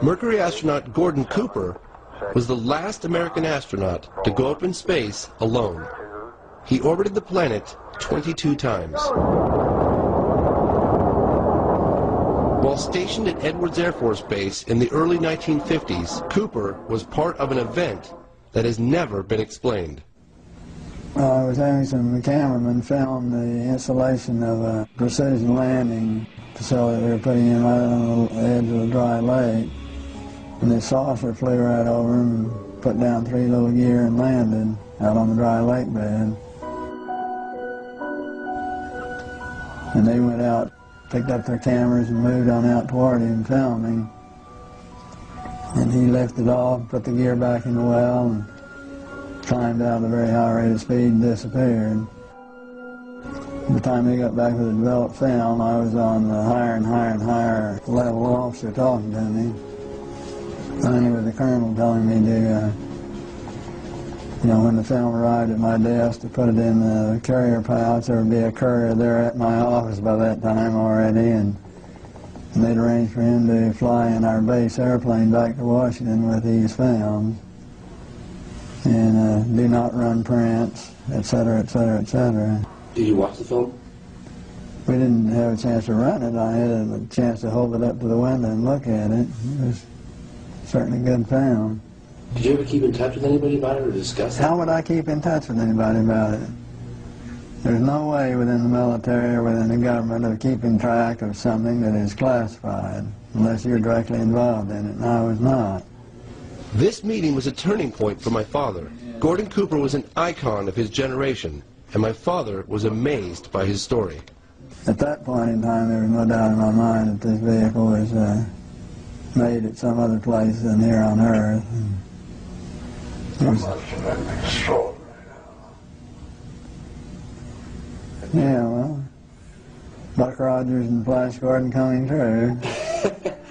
Mercury astronaut Gordon Cooper was the last American astronaut to go up in space alone. He orbited the planet 22 times. While stationed at Edwards Air Force Base in the early 1950s, Cooper was part of an event that has never been explained. I was having some cameramen film the installation of a precision landing facility we were putting in right on the edge of a dry lake. And this saucer flew right over him and put down 3 little gear and landed out on the dry lake bed. And they went out, picked up their cameras and moved on out toward him filming. And he lifted off, put the gear back in the well, and climbed out at a very high rate of speed and disappeared. By the time they got back with the developed film, I was on the higher and higher and higher level officer talking to me. Finally, with the colonel telling me to, when the film arrived at my desk, to put it in the carrier pouch. There would be a courier there at my office by that time already, and they'd arranged for him to fly in our base airplane back to Washington with these films, and do not run prints, etc., etc., etc. Did you watch the film? We didn't have a chance to run it. I had a chance to hold it up to the window and look at it. It was certainly a good film. Did you ever keep in touch with anybody about it or discuss it? How would I keep in touch with anybody about it? There's no way within the military or within the government of keeping track of something that is classified unless you're directly involved in it, and I was not. This meeting was a turning point for my father. Gordon Cooper was an icon of his generation, and my father was amazed by his story. At that point in time, there was no doubt in my mind that this vehicle was made at some other place than here on Earth. Yeah, well, Buck Rogers and Flash Gordon coming true.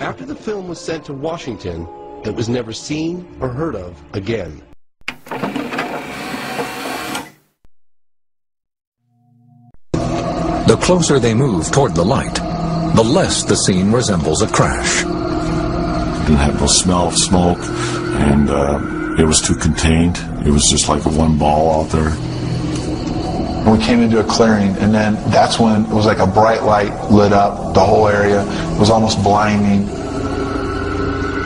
After the film was sent to Washington, it was never seen or heard of again. The closer they move toward the light, the less the scene resembles a crash. Didn't have no smell of smoke, and it was too contained. It was just like one ball out there. We came into a clearing, and then that's when it was like a bright light lit up the whole area. It was almost blinding.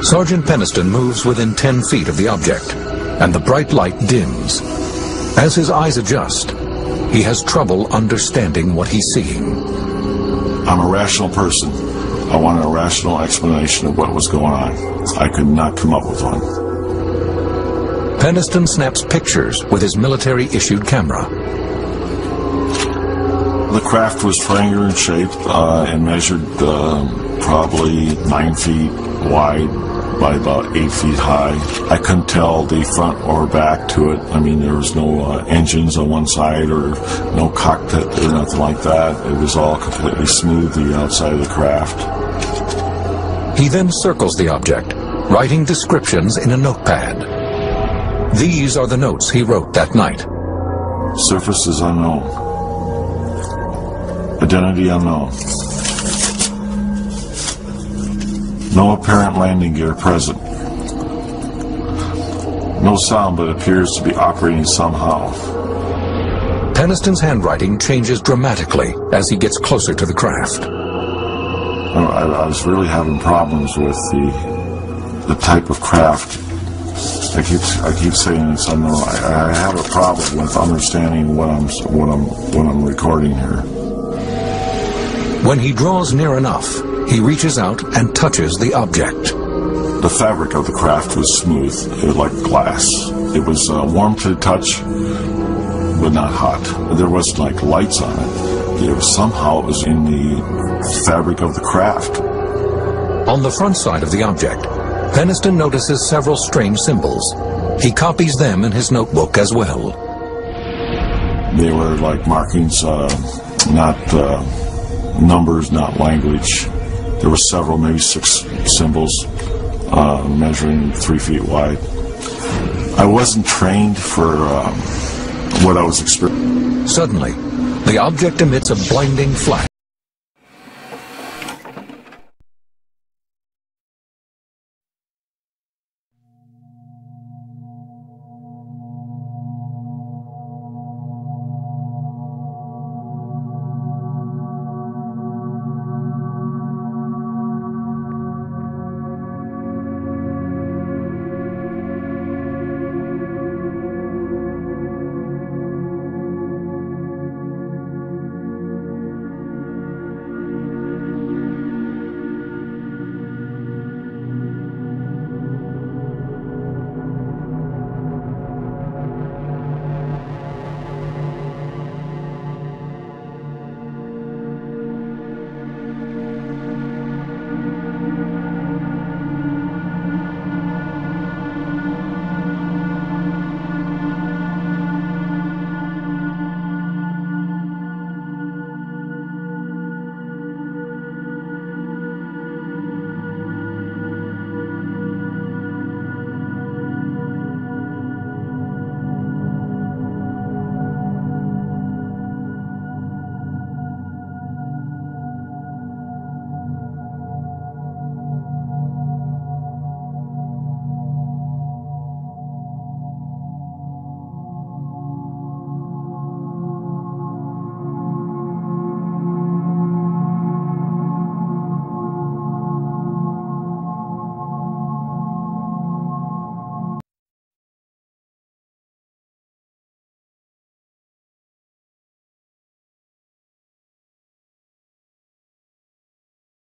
Sergeant Peniston moves within 10 feet of the object, and the bright light dims. As his eyes adjust, he has trouble understanding what he's seeing. I'm a rational person. I wanted a rational explanation of what was going on. I could not come up with one. Peniston snaps pictures with his military-issued camera. The craft was triangular in shape and measured probably 9 feet wide by about 8 feet high. I couldn't tell the front or back to it. I mean, there was no engines on one side or no cockpit or nothing like that. It was all completely smooth, the outside of the craft. He then circles the object, writing descriptions in a notepad. These are the notes he wrote that night. Surface is unknown. Identity unknown. No apparent landing gear present. No sound, but appears to be operating somehow. Peniston's handwriting changes dramatically as he gets closer to the craft. I was really having problems with the type of craft. I keep saying it's unknown. I have a problem with understanding what I'm recording here. When he draws near enough, he reaches out and touches the object. The fabric of the craft was smooth. It was like glass. It was warm to the touch, but not hot. There wasn't like lights on it. It was somehow it was in the fabric of the craft. On the front side of the object, Peniston notices several strange symbols. He copies them in his notebook as well. They were like markings, not numbers, not language. There were several, maybe 6 symbols measuring 3 feet wide. I wasn't trained for what I was experiencing. Suddenly, the object emits a blinding flash.